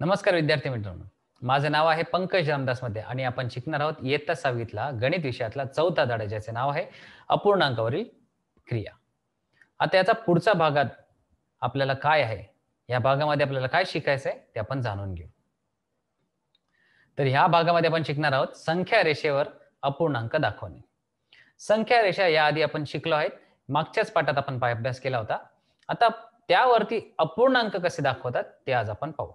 नमस्कार विद्यार्थी मित्रांनो, माझे नाव आहे पंकज रामदास मध्ये आणि आपण शिकणार आहोत इयत्ता 6वीतला गणित विषयातला चौथा धडा, ज्याचे नाव आहे अपूर्णांकावरील क्रिया. आता याचा पुढचा भागात आपल्याला काय आहे, या भागामध्ये आपल्याला काय शिकायचं आहे ते आपण जाणून घेऊ. तर ह्या भागामध्ये आपण शिकणार आहोत संख्या रेषेवर अपूर्णांक दाखवणे. संख्या रेषा याआधी आपण शिकलो आहेत, मागच्याच पाठात आपण अभ्यास केला होता. आता त्यावरती अपूर्णांक कसे दाखवतात ते आज आपण पाहू.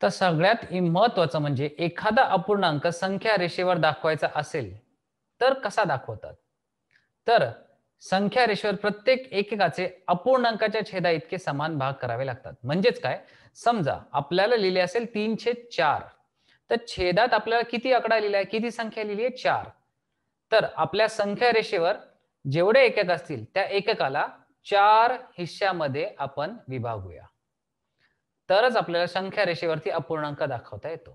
तर सगळ्यात महत्त्वाचं म्हणजे एखादा अपूर्णांक संख्या रेषेवर दाखवायचा असेल तर कसा दाखवतात. तर संख्या रेषेवर प्रत्येक एककाचे अपूर्णांकाच्या छेदा इतके समान भाग करावे लागतात. म्हणजेच काय, समजा आपल्याला लिहिले असेल 3/4, तर छेदात आपल्याला किती आकडा लिहिलाय, किती संख्या लिहिली आहे, 4. तर आपल्या संख्या रेषेवर जेवढे एकक असतील त्या एककाला 4 हिस्स्यामध्ये आपण विभागूया, तरच आपल्याला संख्या रेषेवरती अपूर्णांक दाखवता येतो.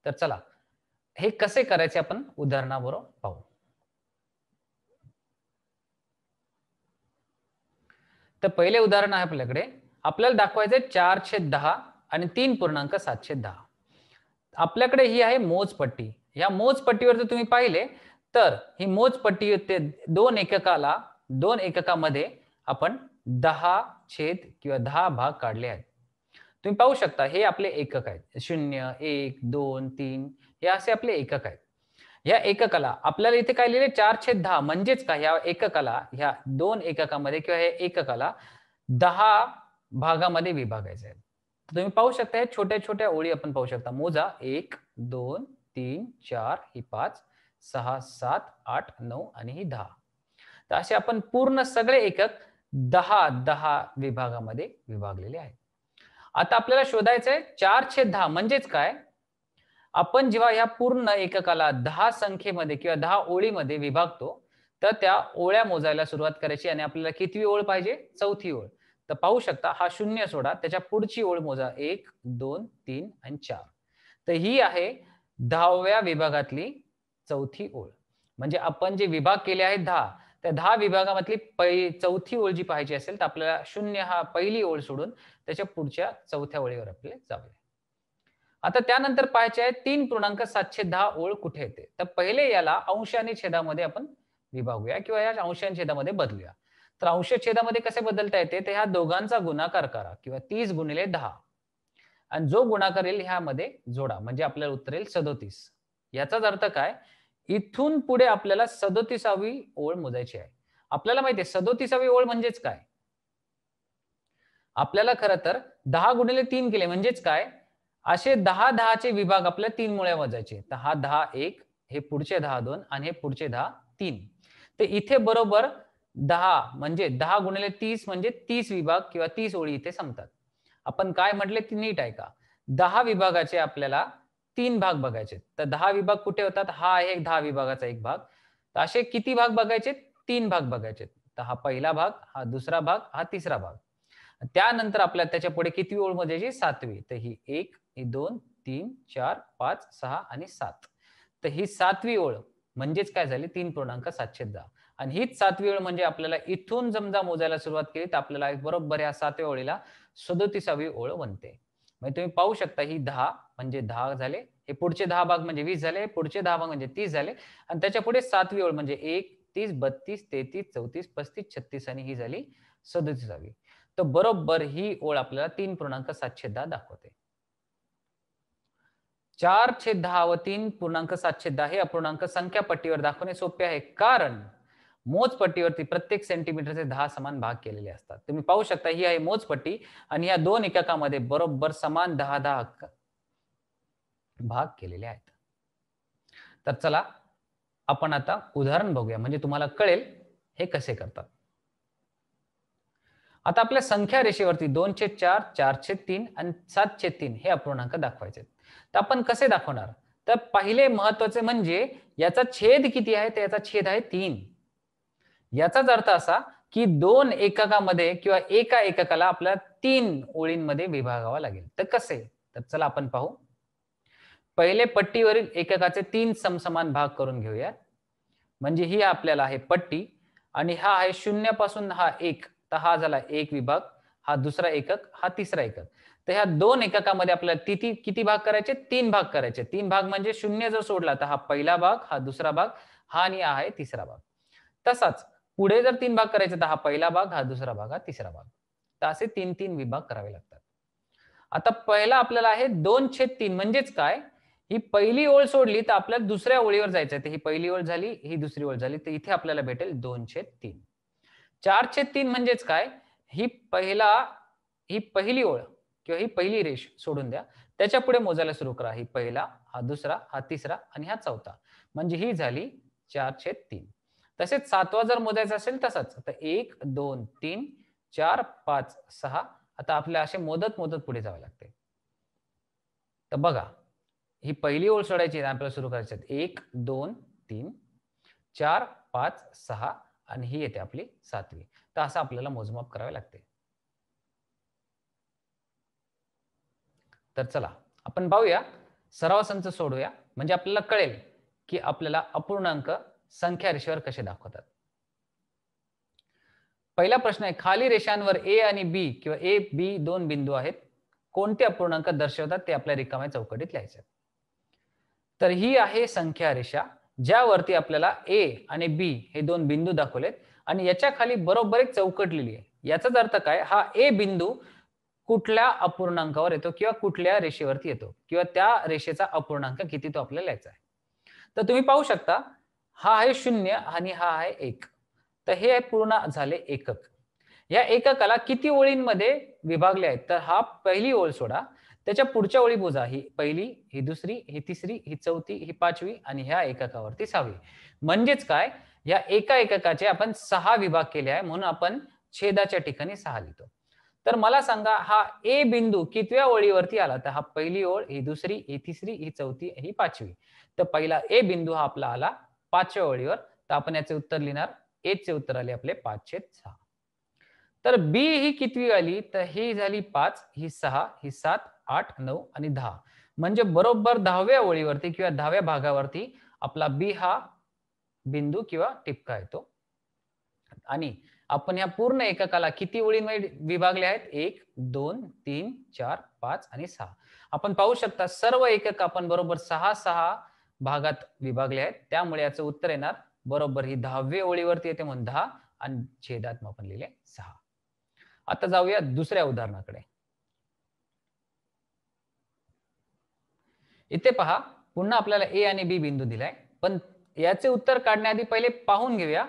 तर चला हे कसे करायचे आपण उदाहरणाबरोबर पाहू. तर पहिले उदाहरण आहे आपल्याकडे. आपल्याला दाखवायचे 4/10 आणि 3.710. आपल्याकडे ही आहे मोजपट्टी. या मोजपट्टीवर जर तुम्ही पाहिले तर ही मोजपट्टी ते दोन एककामध्ये आपण 10 छेद किंवा 10 भाग काढले आहेत. तुम्ही पाहू शकता हे आपले एकक आहेत. 0, 1, 2, 3 हे असे आपले एकक आहेत. या एककाला आपल्याला इथे काय लिहिले, 4/10 म्हणजेच काय, ह्या एककाला ह्या दोन एककामध्ये किंवा हे एककाला 10 भागामध्ये विभागायचे आहे. तुम्ही पाहू शकता हे छोट्या छोट्या ओळी आपण पाहू शकता. मोजा 1, 2, 3, 4, ही 5, 6, 7, 8, 9 आणि ही 10. तर असे आपण पूर्ण सगळे एकक 10 विभागामध्ये विभागलेले आहेत. आता आपल्याला शोधायचं आहे 4/10 म्हणजेच काय. आपण जेव्हा ह्या पूर्ण एककाला 10 संख्येमध्ये किंवा 10 ओळीमध्ये विभागतो, तर त्या ओळ्या मोजायला सुरुवात करायची आणि आपल्याला कितवी ओळ पाहिजे, चौथी ओळ. तर पाहू शकता हा 0 सोडा, त्याच्या पुढची ओळ मोजा 1, 2, 3 आणि 4. तर ही आहे 10व्या विभागातली चौथी ओळ. म्हणजे आपण जे विभाग केले आहेत 10, त्या 10 विभागामधली चौथी ओळ जी पाहायची असेल तर आपल्याला 0 हा पहिली ओळ सोडून त्याच्या पुढच्या चौथ्या ओळीवर आपल्याला जावे. आता त्यानंतर पाहायचे आहे 3.710 ओळ कुठे येते. तर पहिले याला अंश आणि छेदामध्ये आपण विभागूया किंवा या अंश आणि छेदामध्ये बदलूया. तर अंश छेदामध्ये कसे बदलता येते, तर ह्या दोघांचा गुणाकार करा किंवा 30 गुणिले 10 आणि जो गुणाकार येईल ह्यामध्ये जोडा, म्हणजे आपल्याला उत्तर येईल 37. याचाच अर्थ काय, इथून पुढे आपल्याला 37वी ओळ मोजायची आहे. आपल्याला माहिती आहे 37वी ओळ म्हणजेच काय, आपल्याला खरं तर 10 गुणिले 3 केले म्हणजेच काय, असे 10 चे विभाग आपल्या 3 मुळे मोजायचे. तर हा 10 1, हे पुढचे 10 2 आणि हे पुढचे 10 3. तर इथे बरोबर 10 म्हणजे 10 गुणिले 30 म्हणजे 30 विभाग किंवा 30 ओळी इथे संपतात. आपण काय म्हटले ते नीट ऐका. 10 विभागाचे आपल्याला 3 भाग बघायचे. तर 10 विभाग कुठे होतात, हा आहे 10 विभागाचा एक भाग. तर असे किती भाग बघायचे, 3 भाग बघायचे. तर हा पहिला भाग, हा दुसरा भाग, हा तिसरा भाग. त्यानंतर आपल्याला त्याच्या पुढे किती ओळ मोजायची, 7वी. तर ही 1, ही 2, 3, 4, 5, 6 आणि 7. तर ही 7वी ओळ म्हणजेच काय झाली, 3.710. आणि हीच 7वी ओळ म्हणजे आपल्याला इथून समजा मोजायला सुरुवात केली तर आपल्याला बरोबर या 7व्या ओळीला 37वी ओळ बनते. म्हणजे तुम्ही पाहू शकता ही 10 म्हणजे 10 झाले, हे पुढचे 10 भाग म्हणजे 20 झाले, पुढचे 10 भाग म्हणजे 30 झाले आणि त्याच्या पुढे 7वी ओळ म्हणजे 1, 30, 32, 33, 34, 35, 36 आणि ही झाली 37वी. तर बरोबर ही ओळ आपल्याला 3.710 दाखवते. 4/10 व 3.710 हे अपूर्णांक संख्या पट्टीवर दाखवणे सोपे आहे, कारण मोजपट्टीवरती प्रत्येक सेंटीमीटरचे 10 समान भाग केलेले असतात. तुम्ही पाहू शकता ही आहे मोजपट्टी आणि या दोन एककामध्ये बरोबर समान 10 भाग केलेले आहेत. तर चला आपण आता उदाहरण बघूया, म्हणजे तुम्हाला कळेल हे कसे करतात. आता आपल्या संख्या रेषेवरती 2/4, 4/3 आणि 7/3 हे अपूर्णांक दाखवायचे. तर आपण कसे दाखवणार, तर पहिले महत्वाचे म्हणजे याचा छेद किती आहे, तर याचा छेद आहे 3. याचाच अर्थ असा की दोन एककामध्ये किंवा एका एककाला आपल्याला 3 ओळींमध्ये विभागावा लागेल. तर कसे, तर चला आपण पाहू. पहिले पट्टीवरील एककाचे 3 समसमान भाग करून घेऊया. म्हणजे ही आपल्याला आहे पट्टी आणि हा आहे 0 पासून हा 1, तर हा झाला 1 विभाग, हा दुसरा एकक, हा तिसरा एकक. तर ह्या 2 एककामध्ये आपल्याला किती भाग करायचे? 3 भाग करायचे. 3 भाग म्हणजे 0 जर सोडला तर हा पहिला भाग, हा दुसरा भाग, हा आणि हा आहे तिसरा भाग. तसाच पुढे जर 3 भाग करायचे तर हा पहिला भाग, हा दुसरा भाग, हा तिसरा भाग. तर असे 3-3 विभाग करावे लागतात. आता पहिला आपल्याला आहे 2/3 म्हणजेच काय? ही पहिली ओळ सोडली तर आपल्याला दुसऱ्या ओळीवर जायचं आहे. तर ही पहिली ओळ झाली, ही दुसरी ओळ झाली. तर इथे आपल्याला भेटेल 2/3. 4/3 म्हणजेच काय? ही पहिला ही पहिली ओळ किंवा ही पहिली रेष सोडून द्या. त्याच्या पुढे मोजायला सुरू करा. ही पहिला, हा दुसरा, हा तिसरा आणि हा चौथा. म्हणजे ही झाली 4/3. तसेच 7वा जर मोजायचा असेल तसाच. तर 1, 2, 3, 4, 5, 6 आता आपल्याला असे मोदत पुढे जावे लागते. तर बघा, ही पहिली ओळ सोडायची आपल्याला सुरू करायची आहे. 1, 2, 3, 4, 5, 6 आणि ही येते आपली 7वी. तर असं आपल्याला मोजमाप करावे लागते. तर चला आपण पाहूया, सराव संच सोडूया म्हणजे आपल्याला कळेल की आपल्याला अपूर्णांक संख्या रेषेवर कसे दाखवतात. पहिला प्रश्न आहे, खाली रेषांवर ए आणि बी किंवा ए बी 2 बिंदू आहेत. कोणते अपूर्णांक दर्शवतात ते आपल्या रिकाम्या चौकटीत लिहायचे. तर ही आहे संख्या रेषा, ज्यावरती आपल्याला ए आणि बी हे 2 बिंदू दाखवलेत आणि याच्या खाली बरोबर एक चौकट लिहिली आहे. याचाच अर्थ काय? हा ए बिंदू कुठल्या अपूर्णांकावर येतो किंवा कुठल्या रेषेवरती येतो किंवा त्या रेषेचा अपूर्णांक किती तो आपल्याला लिहायचा आहे. तर तुम्ही पाहू शकता, हा आहे 0 आणि हा आहे 1. तर हे पूर्ण झाले एकक. या एककाला किती ओळींमध्ये विभागले आहेत? तर हा पहिली ओळ सोडा, त्याच्या पुढच्या ओळी मोजा. ही पहिली, ही दुसरी, ही तिसरी, ही चौथी, ही 5वी आणि ह्या एककावरती 6वी. म्हणजेच काय? या एका एककाचे आपण 6 विभाग केले आहे, म्हणून आपण छेदाच्या ठिकाणी 6 लिहितो. तर मला सांगा, हा ए बिंदू कितव्या ओळीवरती आला? तर हा पहिली ओळ, ही दुसरी, ही तिसरी, ही चौथी, ही 5वी. तर पहिला ए बिंदू हा आपला आला 5व्या ओळीवर. तर आपण याचे उत्तर लिहिणार. ए चे उत्तर आले आपले 5/6. तर बी ही कितवी आली? तर ही झाली 5, ही 6, ही 7, 8, 9 आणि 10. म्हणजे बरोबर 10व्या ओळीवरती किंवा 10व्या भागावरती आपला बी हा बिंदू किंवा टिपका येतो. आणि आपण या पूर्ण एककाला किती ओळींमध्ये विभागले आहेत? 1, 2, 3, 4, 5 आणि 6. आपण पाहू शकता सर्व एकक आपण बरोबर 6-6 भागात विभागले आहेत. त्यामुळे याचं उत्तर येणार बरोबर ही 10व्या ओळीवरती येते म्हणून 10 आणि छेदात आपण लिहिले 6. आता जाऊया दुसऱ्या उदाहरणाकडे. इथे पहा, पुन्हा आपल्याला ए आणि बी बिंदू दिलाय. पण याचे उत्तर काढण्याआधी पहिले पाहून घेऊया,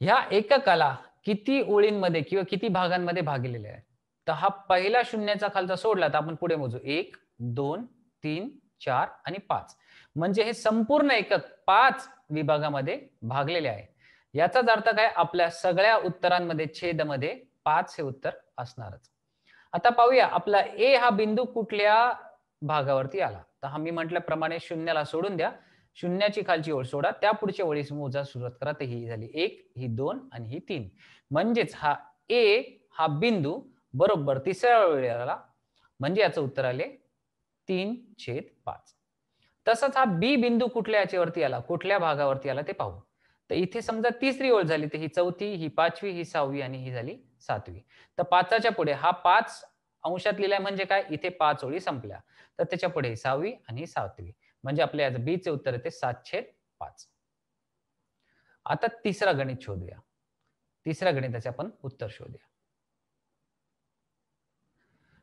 ह्या एककाला किती ओळींमध्ये किंवा किती भागांमध्ये भागलेले आहे. तर हा पहिला शून्याचा खालचा सोडला तर आपण पुढे मोजू. 1, 2, 3, 4 आणि 5. म्हणजे हे संपूर्ण एकक 5 विभागामध्ये भागलेले आहे. याचाच अर्थ काय? आपल्या सगळ्या उत्तरांमध्ये छेदमध्ये 5 हे उत्तर असणारच. आता पाहूया, आपला ए हा बिंदू कुठल्या भागावरती आला. तर हा मी म्हटल्याप्रमाणे शून्याला सोडून द्या. शून्याची खालची ओळ सोडा, त्या पुढच्या ओळीस मोजा सुरुवात करा. तर ही झाली 1, ही 2 आणि ही 3. म्हणजेच हा ए हा बिंदू बरोबर तिसऱ्या ओळीला आला. म्हणजे याचं उत्तर आले 3/5. तसंच हा बी बिंदू कुठल्या याच्यावरती आला, कुठल्या भागावरती आला ते पाहू. तर इथे समजा तिसरी ओळ झाली, तर ही चौथी, ही 5वी, ही 6वी आणि ही झाली 7वी. तर 5च्या पुढे हा 5 अंशात लिहिलाय म्हणजे काय? इथे 5 ओळी संपल्या. तर त्याच्या पुढे 6वी आणि 7वी. म्हणजे आपल्या याचं बी चे उत्तर येते 7/5. आता तिसरा गणित शोधूया. तिसऱ्या गणिताचे आपण उत्तर शोधूया.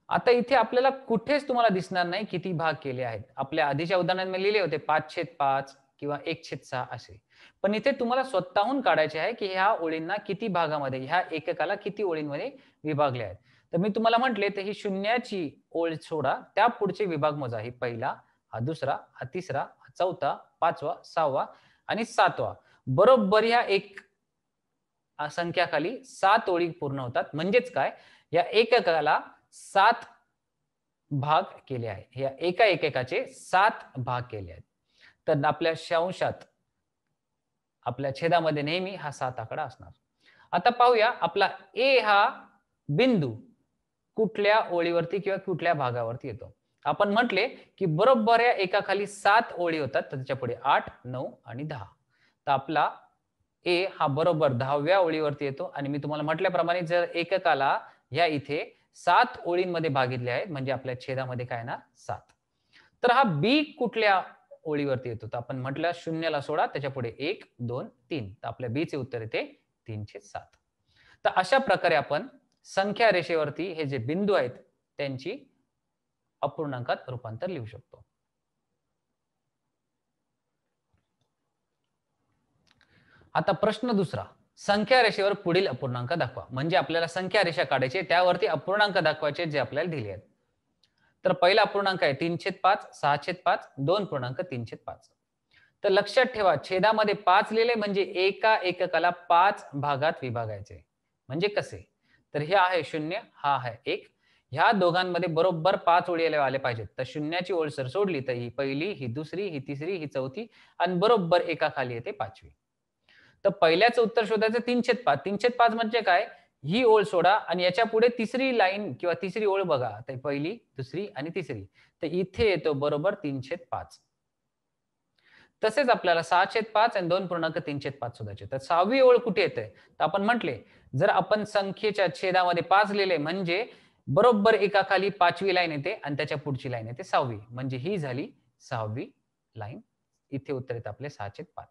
आता इथे आपल्याला कुठेच तुम्हाला दिसणार नाही किती भाग केले आहेत. आपल्या आधीच्या उदाहरणांमध्ये लिहिले होते 5/5 किंवा 1/6 असे. पण इथे तुम्हाला स्वतःहून काढायचे आहे की ह्या ओळींना किती भागामध्ये, ह्या एककाला किती ओळींमध्ये विभागले आहेत. तर मी तुम्हाला म्हटले तर ही शून्याची ओळ सोडा, त्या पुढचे विभाग मोजा. ही पहिला, हा दुसरा, हा तिसरा, हा चौथा, 5वा, 6वा आणि 7वा. बरोबर ह्या एक संख्याखाली 7 ओळी पूर्ण होतात. म्हणजेच काय? या एककाला 7 भाग केले आहे. या एका एककाचे 7 भाग केले आहेत. तर आपल्या अंशात, आपल्या छेदामध्ये नेहमी हा 7 आकडा असणार. आता पाहूया, आपला ए हा बिंदू कुठल्या ओळीवरती किंवा कुठल्या भागावरती येतो. आपण म्हटले की बरोबर या एकाखाली 7 ओळी होतात. तर त्याच्या पुढे 8, 9 आणि 10. तर आपला ए हा बरोबर 10व्या ओळीवरती येतो आणि मी तुम्हाला म्हटल्याप्रमाणे जर एककाला ह्या इथे 7 ओळींमध्ये भागितले आहेत, म्हणजे आपल्या छेदामध्ये काय येणार 7. तर हा बी कुठल्या ओळीवरती येतो? तर आपण म्हटलं 0ला सोडा, त्याच्या पुढे 1, 2, 3. तर आपल्या बी चे उत्तर येते 3/7. तर अशा प्रकारे आपण संख्या रेषेवरती हे जे बिंदू आहेत त्यांची अपूर्णांकात रूपांतर लिहू शकतो. आता प्रश्न दुसरा, संख्या रेषेवर पुढील अपूर्णांक दाखवा. म्हणजे आपल्याला संख्या रेषा काढायची, त्यावरती अपूर्णांक दाखवायचे जे आपल्याला दिले आहेत. तर पहिला अपूर्णांक आहे 3/5, 6/5, 2.3/5. तर लक्षात ठेवा, छेदामध्ये 5 लिहिले म्हणजे एका एककाला 5 भागात विभागायचे. म्हणजे कसे? तर हे आहे 0, हा आहे 1. ह्या दोघांमध्ये बरोबर 5 ओळी आल्या पाहिजेत. तर शून्याची ओळ जर सोडली तर ही पहिली, ही दुसरी, ही तिसरी, ही चौथी आणि बरोबर एकाखाली येते 5वी. तर पहिल्याचं उत्तर शोधायचं 3/5. 3/5 म्हणजे काय? ही ओळ सोडा आणि याच्या पुढे तिसरी लाईन किंवा तिसरी ओळ बघा. तर पहिली, दुसरी आणि तिसरी. तर इथे येतो बरोबर 3/5. तसेच आपल्याला 6/5 आणि 2.3/5 शोधायचे. तर 6वी ओळ कुठे येते? तर आपण म्हटले, जर आपण संख्येच्या छेदामध्ये 5 लिहिले म्हणजे बरोबर एकाखाली 5वी लाईन येते आणि त्याच्या पुढची लाईन येते 6वी. म्हणजे ही झाली 6वी लाईन. इथे उत्तर येतं आपले 6/5.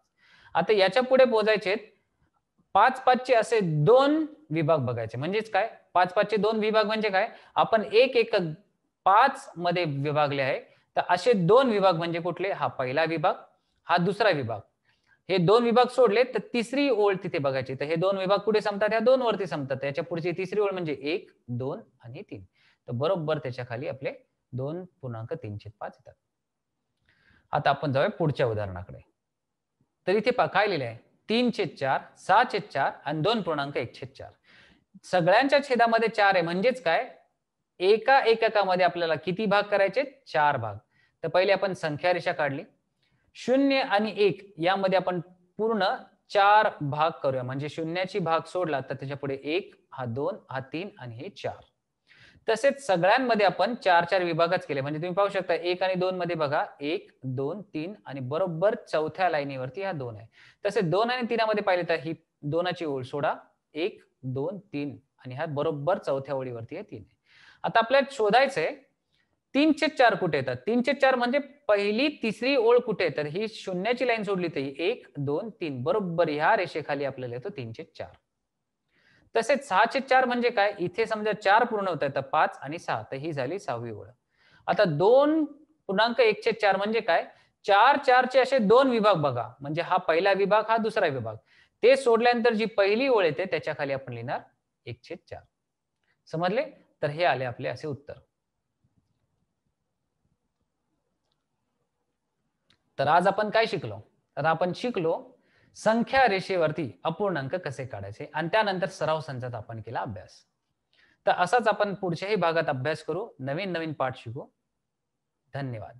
आता याच्या पुढे मोजायचे 5/5 चे असे 2 विभाग बघायचे. म्हणजेच काय? 5/5 चे 2 विभाग म्हणजे काय? आपण एक एकक 5 मध्ये विभागले आहे. तर असे 2 विभाग म्हणजे कुठले? हा पहिला विभाग, हा दुसरा विभाग. हे 2 विभाग सोडले तर तिसरी ओळ तिथे बघायची. तर हे 2 विभाग कुठे संपतात? ह्या 2 वरती संपतात. याच्या पुढची तिसरी ओळ म्हणजे 1, 2 आणि 3. तर बरोबर त्याच्या खाली आपले 2.3/5 येतात. आता आपण जाऊया पुढच्या उदाहरणाकडे. तर इथे पहा काय लिहिलं आहे? 3/4, 6/4 आणि 2.1/4. सगळ्यांच्या छेदामध्ये 4 आहे म्हणजेच काय? एका एककामध्ये आपल्याला किती भाग करायचे? 4 भाग. तर पहिले आपण संख्या रेषा काढली. 0 आणि 1 यामध्ये आपण पूर्ण 4 भाग करूया. म्हणजे शून्याची भाग सोडला तर त्याच्यापुढे 1, हा 2, हा 3 आणि हे 4. तसेच सगळ्यांमध्ये आपण 4-4 विभागच केले. म्हणजे तुम्ही पाहू शकता 1 आणि 2 मध्ये बघा 1, 2, 3 आणि बरोबर चौथ्या लाईनीवरती हा 2 आहे. तसेच 2 आणि 3 मध्ये पाहिले तर ही 2ची ओळ सोडा. 1, 2, 3 आणि हा बरोबर चौथ्या ओळीवरती आहे 3 आहे. आता आपल्याला शोधायचंय 3/4 कुठे येतात? 3/4 म्हणजे पहिली, तिसरी ओळ कुठे? तर ही शून्याची लाईन सोडली तर 1, 2, 3 बरोबर ह्या रेषेखाली आपल्याला येतो 3/4. तसेच 6/4 म्हणजे काय? इथे समजा 4 पूर्ण होत आहेत, तर 5 आणि 6 तर ही झाली 6वी ओळ. आता 2.1/4 म्हणजे काय? 4/4 चे असे 2 विभाग बघा. म्हणजे हा पहिला विभाग, हा दुसरा विभाग. ते सोडल्यानंतर जी पहिली ओळ येते त्याच्या खाली आपण लिहिणार 1/4. समजले? तर हे आले आपले असे उत्तर. तर आज आपण काय शिकलो? तर आपण शिकलो संख्या रेषेवरती अपूर्णांक कसे काढायचे आणि त्यानंतर सराव संचाचा आपण केला अभ्यास. तर असाच आपण पुढच्याही भागात अभ्यास करू, नवीन नवीन पाठ शिकू. धन्यवाद.